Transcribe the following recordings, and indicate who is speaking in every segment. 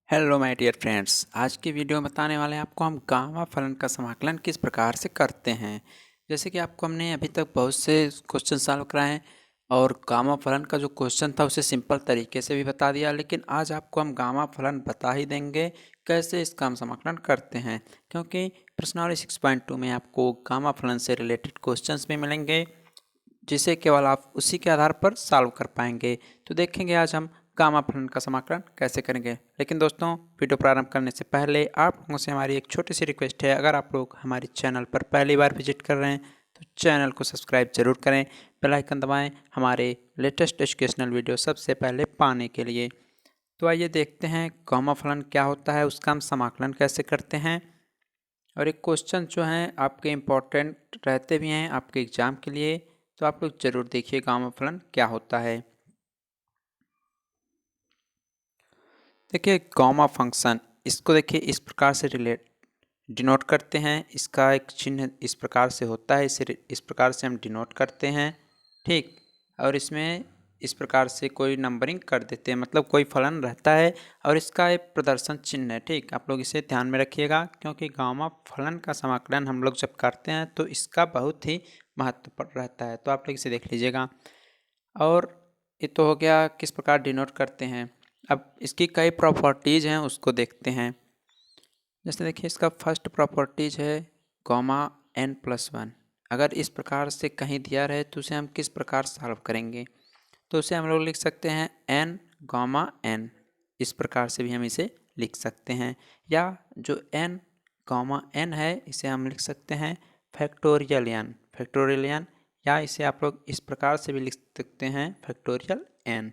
Speaker 1: Hello my dear friends, आज की video में बताने वाले हैं आपको हम गामा फलन का समाकलन किस प्रकार से करते हैं। जैसे कि आपको हमने अभी तक बहुत से क्वेश्चन सॉल्व कराए हैं और गामा फलन का जो क्वेश्चन था उसे सिंपल तरीके से भी बता दिया, लेकिन आज आपको हम गामा फलन बता ही देंगे कैसे इसका हम समाकलन करते हैं, क्योंकि प्रश्नावली 6.2 में आपको गामा फलन से रिलेटेड क्वेश्चंस भी मिलेंगे जिसे केवल आप उसी के आधार पर सॉल्व कर पाएंगे। तो देखेंगे आज हम गामा फलन का समाकलन कैसे करेंगे। लेकिन दोस्तों, वीडियो प्रारंभ करने से पहले आप लोगों से हमारी एक छोटी सी रिक्वेस्ट है, अगर आप लोग हमारे चैनल पर पहली बार विजिट कर रहे हैं तो चैनल को सब्सक्राइब जरूर करें, बेल आइकन दबाएं हमारे लेटेस्ट एजुकेशनल वीडियो सबसे पहले पाने के लिए। तो आइए देखते हैं गामा फलन क्या होता है, उसका हम समाकलन कैसे करते हैं। और एक क्वेश्चन जो हैं आपके इम्पोर्टेंट रहते भी हैं आपके एग्जाम के लिए, तो आप लोग जरूर देखिए गामा फलन क्या होता है। देखिए गामा फंक्शन, इसको देखिए इस प्रकार से डिनोट करते हैं। इसका एक चिन्ह इस प्रकार से होता है, इसे इस प्रकार से हम डिनोट करते हैं, ठीक। और इसमें इस प्रकार से कोई नंबरिंग कर देते हैं, मतलब कोई फलन रहता है और इसका एक प्रदर्शन चिन्ह है, ठीक। आप लोग इसे ध्यान में रखिएगा, क्योंकि गामा फलन का समाकलन हम लोग जब करते हैं तो इसका बहुत ही महत्वपूर्ण रहता है। तो आप लोग इसे देख लीजिएगा। और ये तो हो गया किस प्रकार डिनोट करते हैं। अब इसकी कई प्रॉपर्टीज़ हैं, उसको देखते हैं। जैसे देखिए इसका फर्स्ट प्रॉपर्टीज है गामा n+1। अगर इस प्रकार से कहीं दिया रहे तो उसे हम किस प्रकार सॉल्व करेंगे, तो उसे हम लोग लिख सकते हैं n गामा n। इस प्रकार से भी हम इसे लिख सकते हैं, या जो n गामा n है इसे हम लिख सकते हैं फैक्टोरियल n, या इसे आप लोग इस प्रकार से भी लिख सकते हैं फैक्टोरियल n।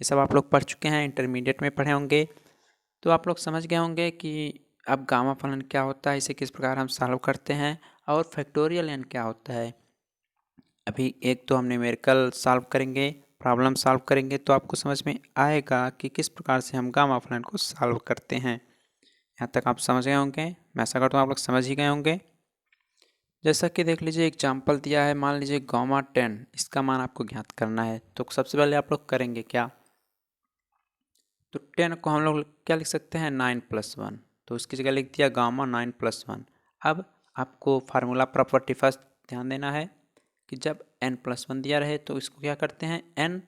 Speaker 1: ये सब आप लोग पढ़ चुके हैं, इंटरमीडिएट में पढ़े होंगे, तो आप लोग समझ गए होंगे कि अब गामा फलन क्या होता है, इसे किस प्रकार हम सॉल्व करते हैं, और फैक्टोरियल n क्या होता है। अभी एक तो हम न्यूमेरिकल सॉल्व करेंगे, प्रॉब्लम सॉल्व करेंगे, तो आपको समझ में आएगा कि किस प्रकार से हम गामा फलन को सॉल्व करते हैं। यहाँ तक आप समझ गए होंगे, मैं आशा करता हूँ आप लोग समझ ही गए होंगे। जैसा कि देख लीजिए एग्जाम्पल दिया है, मान लीजिए गामा 10, इसका मान आपको ज्ञात करना है। तो सबसे पहले आप लोग करेंगे क्या, तो 10 को हम लोग क्या लिख सकते हैं 9+1, तो उसकी जगह लिख दिया गामा 9+1। अब आपको फार्मूला प्रॉपर्टी फर्स्ट ध्यान देना है कि जब n+1 दिया रहे तो इसको क्या करते हैं n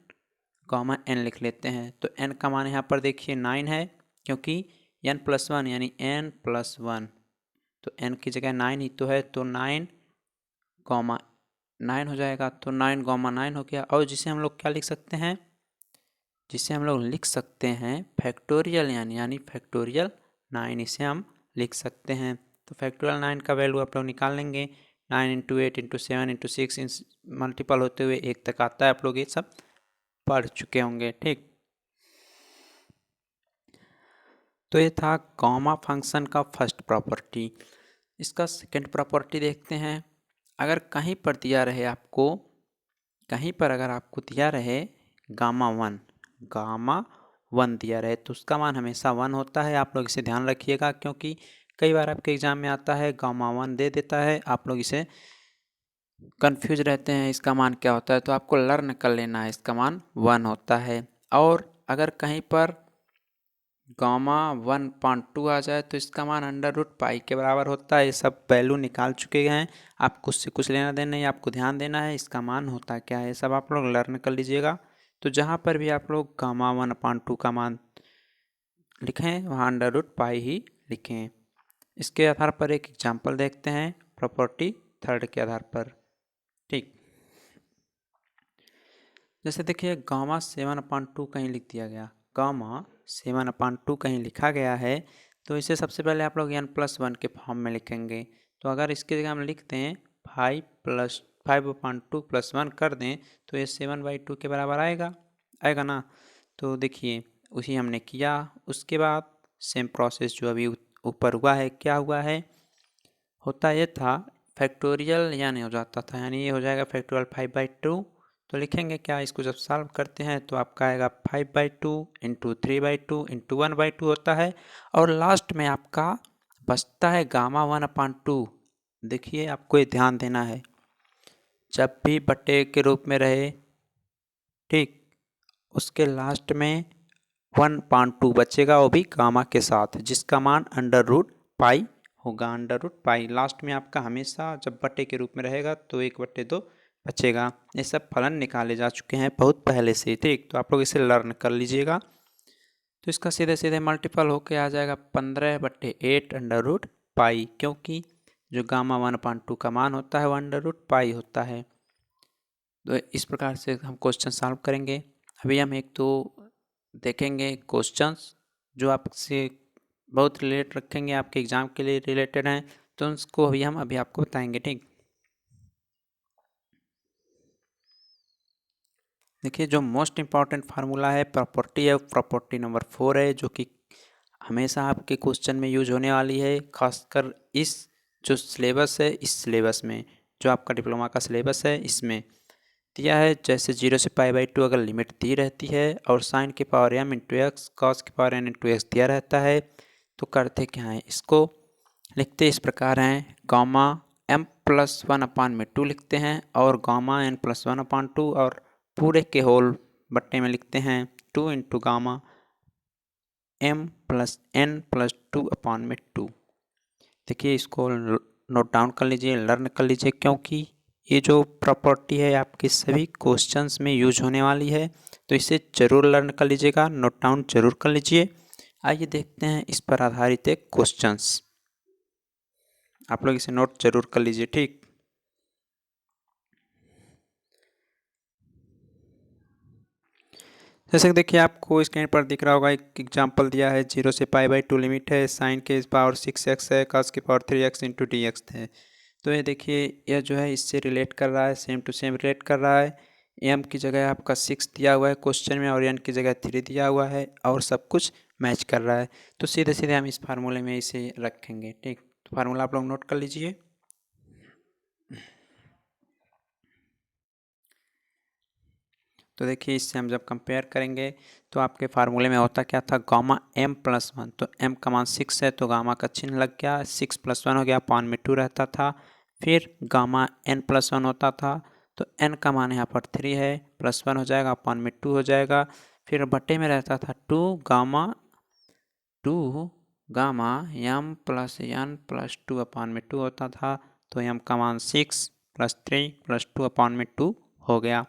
Speaker 1: गामा n लिख लेते हैं। तो n का मान यहाँ पर देखिए 9 है, क्योंकि n+1 यानी n+1, तो n की जगह 9 ही तो है, तो 9 गामा 9 हो जाएगा। तो 9 गामा 9 हो गया, और जिसे हम लोग क्या लिख सकते हैं, जिसे हम लोग लिख सकते हैं फैक्टोरियल यानी फैक्टोरियल 9, इसे हम लिख सकते हैं। तो फैक्टोरियल 9 का वैल्यू आप लोग निकाल लेंगे, 9 इंटू 8 इंटू 7 इंटू 6 मल्टीपल होते हुए 1 तक आता है। आप लोग ये सब पढ़ चुके होंगे, ठीक। तो ये था गामा फंक्शन का फर्स्ट प्रॉपर्टी। इसका सेकंड प्रॉपर्टी देखते हैं। अगर कहीं पर दिया रहे आपको, कहीं पर अगर आपको दिया रहे गामा 1 दिया रहे तो उसका मान हमेशा 1 होता है। आप लोग इसे ध्यान रखिएगा, क्योंकि कई बार आपके एग्जाम में आता है गामा 1 दे देता है, आप लोग इसे कंफ्यूज रहते हैं इसका मान क्या होता है। तो आपको लर्न कर लेना है, इसका मान 1 होता है। और अगर कहीं पर गामा 1.2 आ जाए तो इसका मान √π के बराबर होता है। ये सब वैल्यू निकाल चुके हैं, आपको उससे कुछ लेना देना नहीं, आपको ध्यान देना है इसका मान होता क्या है, ये सब आप लोग लर्न कर लीजिएगा। तो जहाँ पर भी आप लोग गामा 1.2 का मान लिखें वहाँ √π ही लिखें। इसके आधार पर एक एग्जाम्पल देखते हैं प्रॉपर्टी थर्ड के आधार पर, ठीक। जैसे देखिए गामा 7/2 कहीं लिख दिया गया, गामा 7/2 कहीं लिखा गया है, तो इसे सबसे पहले आप लोग n+1 के फॉर्म में लिखेंगे। तो अगर इसकी जगह हम लिखते हैं 5/2 + 1 कर दें तो ये 7/2 के बराबर आएगा ना। तो देखिए उसी हमने किया। उसके बाद सेम प्रोसेस जो अभी ऊपर हुआ है, क्या हुआ है, होता ये था फैक्टोरियल यानी हो जाता था, यानी ये हो जाएगा फैक्टोरियल 5/2। तो लिखेंगे क्या, इसको जब सॉल्व करते हैं तो आपका आएगा 5/2 इंटू 3/2 इंटू 1/2 होता है, और लास्ट में आपका बचता है गामा 1/2। देखिए आपको ये ध्यान देना है, जब भी बटे के रूप में रहे, ठीक, उसके लास्ट में 1/2 बचेगा, वो भी गामा के साथ, जिसका मान √पाई होगा। √पाई लास्ट में आपका हमेशा जब बटे के रूप में रहेगा तो 1/2 बचेगा। ये सब फलन निकाले जा चुके हैं बहुत पहले से, ठीक। तो आप लोग इसे लर्न कर लीजिएगा। तो इसका सीधे सीधे मल्टीपल होके आ जाएगा 15/8 √पाई, क्योंकि जो गामा 1/2 का मान होता है वो √पाई होता है। तो इस प्रकार से हम क्वेश्चन सॉल्व करेंगे। अभी हम एक तो देखेंगे क्वेश्चंस जो आपसे बहुत रिलेट रखेंगे, आपके एग्ज़ाम के लिए रिलेटेड हैं, तो उसको अभी आपको बताएंगे, ठीक। देखिए, जो मोस्ट इम्पॉर्टेंट फार्मूला है प्रॉपर्टी है, प्रॉपर्टी नंबर 4 है, जो कि हमेशा आपके क्वेश्चन में यूज होने वाली है, खासकर इस जो सिलेबस है, इस सिलेबस में जो आपका डिप्लोमा का सिलेबस है इसमें दिया है। जैसे 0 से π/2 अगर लिमिट दी रहती है और साइन के power m into x, cos के पावर n इंटू एक्स दिया रहता है, तो करते क्या है, इसको लिखते इस प्रकार हैं, गामा m+1/2 लिखते हैं और गामा n+1/2 और पूरे के होल बट्टे में लिखते हैं 2 इंटू गामा m+n+2/2। देखिए, इसको नोट डाउन कर लीजिए, लर्न कर लीजिए, क्योंकि ये जो प्रॉपर्टी है आपके सभी क्वेश्चंस में यूज होने वाली है, तो इसे ज़रूर लर्न कर लीजिएगा, नोट डाउन जरूर कर लीजिए। आइए देखते हैं इस पर आधारित एक क्वेश्चंस, आप लोग इसे नोट जरूर कर लीजिए, ठीक। जैसे कि देखिए, आपको स्क्रीन पर दिख रहा होगा, एक एग्जांपल दिया है, 0 से π/2 लिमिट है, साइन के पावर 6x है, cos के पावर 3x इंटू dx है। तो ये देखिए, यह जो है इससे रिलेट कर रहा है, सेम टू सेम रिलेट कर रहा है। m की जगह आपका 6 दिया हुआ है क्वेश्चन में और n की जगह 3 दिया हुआ है और सब कुछ मैच कर रहा है। तो सीधे सीधे हम इस फार्मूले में इसे रखेंगे, ठीक। तो फार्मूला आप लोग नोट कर लीजिए। तो देखिए, इससे हम जब कंपेयर करेंगे तो आपके फार्मूले में होता क्या था, गामा m+1, तो m का मान 6 है तो गामा का चिन्ह लग गया, 6+1 हो गया, अपॉन में 2 रहता था। फिर गामा n+1 होता था तो n का मान यहाँ पर 3 है, +1 हो जाएगा, अपॉन में 2 हो जाएगा। फिर बटे में रहता था 2 गामा m+n+2 अपॉन में 2 होता था, तो m का मान 6 + 3 + 2 अपॉन में 2 हो गया।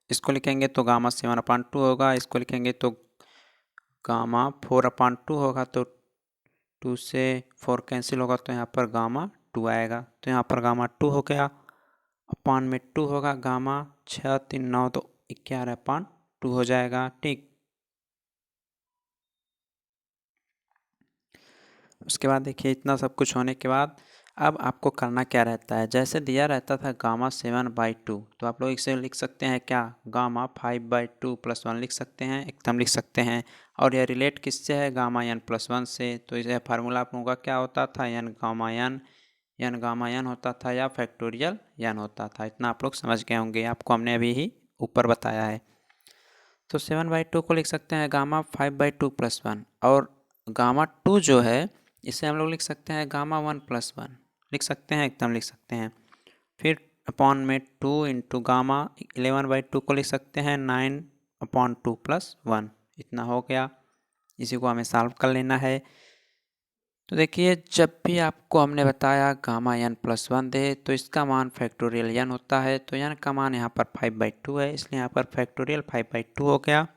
Speaker 1: इसको लिखेंगे तो गामा 7/2 होगा, इसको लिखेंगे तो गामा 4/2 होगा, तो 2 से 4 कैंसिल होगा तो यहाँ पर गामा 2 आएगा, तो यहाँ पर गामा 2 हो गया, अपान में 2 होगा, गामा 6 3 9 तो 11/2 हो जाएगा, ठीक। उसके बाद देखिए, इतना सब कुछ होने के बाद अब आपको करना क्या रहता है, जैसे दिया रहता था गामा 7/2, तो आप लोग इसे लिख सकते हैं क्या, गामा 5/2 + 1 लिख सकते हैं, एकदम लिख सकते हैं। और यह रिलेट किससे है, गामा n+1 से, तो इसे फार्मूला आप लोगों का क्या होता था, n गामा n होता था या फैक्टोरियल n होता था। इतना आप लोग समझ गए होंगे, आपको हमने अभी ही ऊपर बताया है। तो 7/2 को लिख सकते हैं गामा 5/2 + 1, और गामा 2 जो है इसे हम लोग लिख सकते हैं गामा 1 + 1 लिख सकते हैं, एकदम लिख सकते हैं। फिर अपॉन में 2 इंटू गामा 11/2 को लिख सकते हैं 9/2 + 1, इतना हो गया। इसी को हमें सॉल्व कर लेना है। तो देखिए, जब भी आपको हमने बताया गामा n+1 दे तो इसका मान फैक्टोरियल n होता है, तो n का मान यहाँ पर 5/2 है, इसलिए यहाँ पर फैक्टोरियल 5/2 हो गया।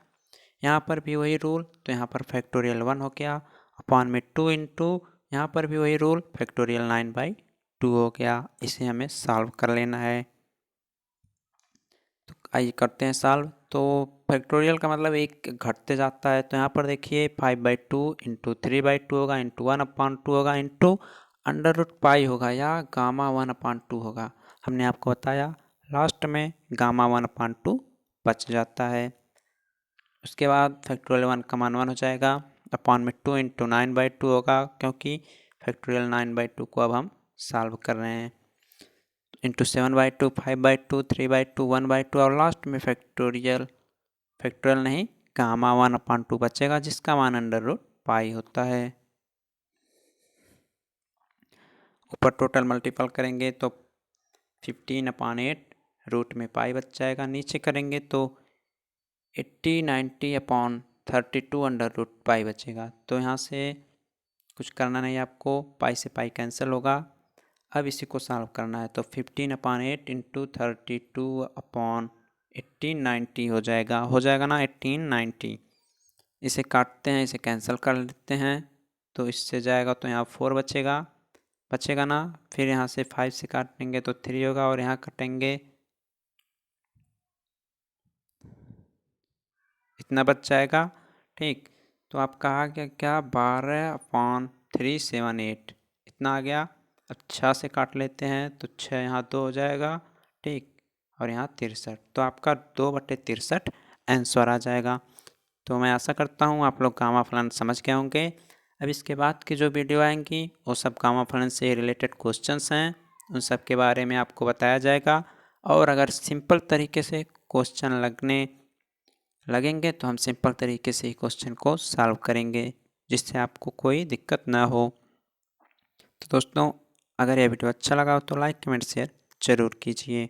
Speaker 1: यहाँ पर भी वही रूल, तो यहाँ पर फैक्टोरियल 1 हो गया, अपॉन में 2 इंटू यहाँ पर भी वही रूल, फैक्टोरियल 9/2 हो गया। इसे हमें सॉल्व कर लेना है, तो आइए करते हैं सॉल्व। तो फैक्टोरियल का मतलब एक घटते जाता है, तो यहाँ पर देखिए 5/2 इंटू 3/2 होगा, इंटू 1/2 होगा, इंटू √पाई होगा या गामा 1/2 होगा। हमने आपको बताया लास्ट में गामा 1/2 बच जाता है। उसके बाद फैक्टोरियल 1 का मान 1 हो जाएगा, अपॉन में 2 इंटू 9/2 होगा, क्योंकि फैक्टोरियल 9/2 को अब हम सॉल्व कर रहे हैं, इंटू 7/2 5/2 3/2 1/2 और लास्ट में फैक्टोरियल नहीं, गामा 1/2 बचेगा, जिसका मान √पाई होता है। ऊपर टोटल मल्टीपल करेंगे तो 15/8 रूट में पाई बच जाएगा। नीचे करेंगे तो 80 90 अपॉन 32 अंडर रूट पाई बचेगा। तो यहाँ से कुछ करना नहीं आपको, पाई से पाई कैंसिल होगा। अब इसी को सॉल्व करना है तो 15/8 इंटू 32 अपॉन 1890 हो जाएगा ना 1890। इसे काटते हैं, इसे कैंसिल कर लेते हैं तो इससे जाएगा तो यहाँ 4 बचेगा ना। फिर यहाँ से 5 से काटेंगे तो 3 होगा और यहाँ कटेंगे इतना बच जाएगा। ठीक, तो आपका आ गया क्या 12/378 इतना आ गया। अच्छा से काट लेते हैं तो 6 यहाँ 2 हो जाएगा। ठीक, और यहाँ 63, तो आपका 2/63 आंसर आ जाएगा। तो मैं आशा करता हूँ आप लोग गामा फलन समझ गए होंगे। अब इसके बाद की जो वीडियो आएंगी वो सब गामा फलन से रिलेटेड क्वेश्चंस हैं, उन सब के बारे में आपको बताया जाएगा। और अगर सिंपल तरीके से क्वेश्चन लगेंगे तो हम सिंपल तरीके से ही क्वेश्चन को सॉल्व करेंगे, जिससे आपको कोई दिक्कत ना हो। तो दोस्तों, अगर यह वीडियो अच्छा लगा हो तो लाइक कमेंट शेयर ज़रूर कीजिए।